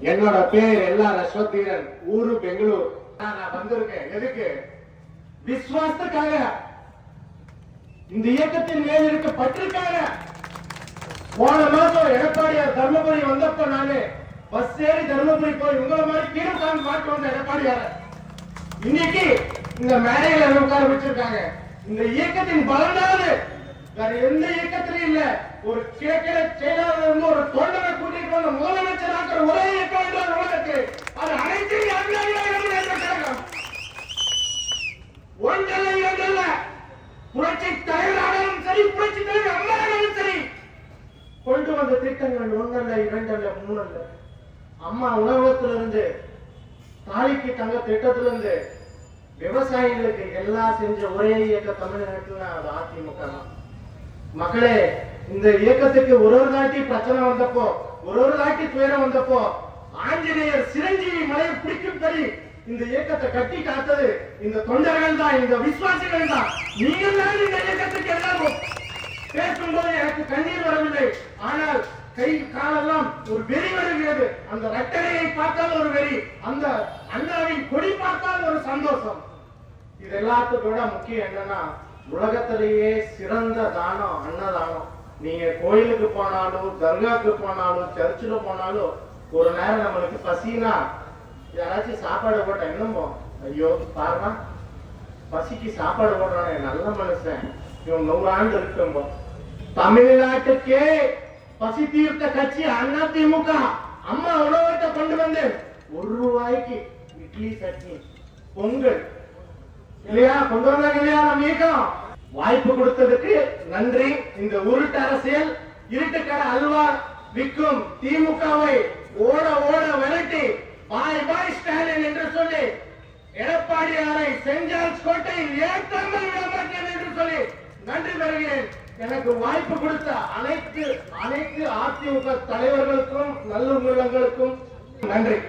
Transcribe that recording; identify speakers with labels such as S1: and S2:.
S1: என்னோட பேர் எல்லாம் ரஸ்வத்தீரன், ஊரு பெங்களூர். நான் வந்திருக்கேன் எதுக்கு? விசுவாசத்துக்காக, இந்த இயக்கத்தின் மேல் இருக்க பற்றிருக்காங்க. போன மாசம் எடப்பாடியார் தர்மபுரி வந்தப்ப நானு பஸ் ஏறி தர்மபுரி போய் உங்களை மாதிரி கீழே உட்கார்ந்து மாட்டு வந்த எடப்பாடியார இன்னைக்கு இந்த மேடையில உட்கார வச்சிருக்காங்க. இந்த இயக்கத்தின் பலனாவது வேற எந்த இயக்கத்திலும் இல்ல. ஒரு கிழக்கிழ செயலாளர் இருந்து ஒரு தொண்டனை கூட்டிட்டு வந்த முதலமைச்சர் ஆக்கிற ஒரே இயக்கம் என்றால் உலகத்து அது அனைத்து கழகம். ஒன்றல்ல இரண்டல்ல, புரட்சி தலைவராகவும் சரி, புரட்சி தலைவர் அம்மாவும் சரி, கொண்டு வந்த திட்டங்கள் ஒன்றல்ல இரண்டல்ல மூணல்ல. அம்மா உணவகத்திலிருந்து தாலிக்கு தங்க திட்டத்திலிருந்து விவசாயிகளுக்கு எல்லாம் செஞ்ச ஒரே இயக்க தமிழ்நாட்டில் அது அதிமுக தான். மக்களே, இந்த இயக்கத்துக்கு ஒரு தாட்டி பிரச்சனை வந்தப்போ, ஒரு தாட்டி துயரம் வந்தப்போ, ஆஞ்சநேயர் சிரஞ்சீவி மலையை பிடிக்கும்படி இந்த இயக்கத்தை கட்டி காத்தது இந்த தொண்டர்கள் தான், இந்த விசுவாசிகள் தான். நீங்கள் தான் இந்த இயக்கத்துக்கு எல்லாரும் பேசும்போது எனக்கு கண்ணீர் வரவில்லை. ஆனால் கை காலெல்லாம் ஒரு வெறி வருகிறது. அந்த ரட்டனையை பார்த்தால் ஒரு வெறி, அந்த அண்ணாவின் கொடி பார்த்தால் ஒரு சந்தோஷம். இது எல்லாத்துக்கும் விட முக்கியம் என்னன்னா, உலகத்திலேயே சிறந்த தானம் அன்னதானம். நீங்க கோயிலுக்கு போனாலும், தர்காவுக்கு போனாலும், சர்ச்சில் போனாலும், ஒரு நேரம் நம்மளுக்கு பசினா யாராச்சும் சாப்பாடு போட்ட என்னமோ, ஐயோ பாருமா பசிக்கு சாப்பாடு போடுறானே நல்ல மனுஷன், இவன் 100 ஆண்டு இருக்கும்போ. தமிழ்நாட்டுக்கே பசி தீர்த்த கட்சி அதிமுக. அம்மா உணவகத்தை கொண்டு வந்து 1 ரூபாய்க்கு இட்லி சட்னி பொங்கல் இல்லையா கொண்டு வந்தாங்க இல்லையா? நம்ம இயக்கம் வாய்ப்பு கொடுத்ததுக்கு நன்றி. இந்த உருட்டு அரசியல், இருட்டுக்கடை அல்வா விற்கும் திமுகவை ஓட ஓட விரட்டி பாய் பாய் ஸ்டாலின் என்று சொல்லி எடப்பாடியாரை சென்ட் ஜார்ஜ் கோட்டையில் ஏற்றாமல் விட மாட்டேன் என்று சொல்லி நன்றி பெறுகிறேன். எனக்கு வாய்ப்பு கொடுத்த அனைத்து அதிமுக தலைவர்களுக்கும் நல்லுள்ளங்களுக்கும் நன்றி.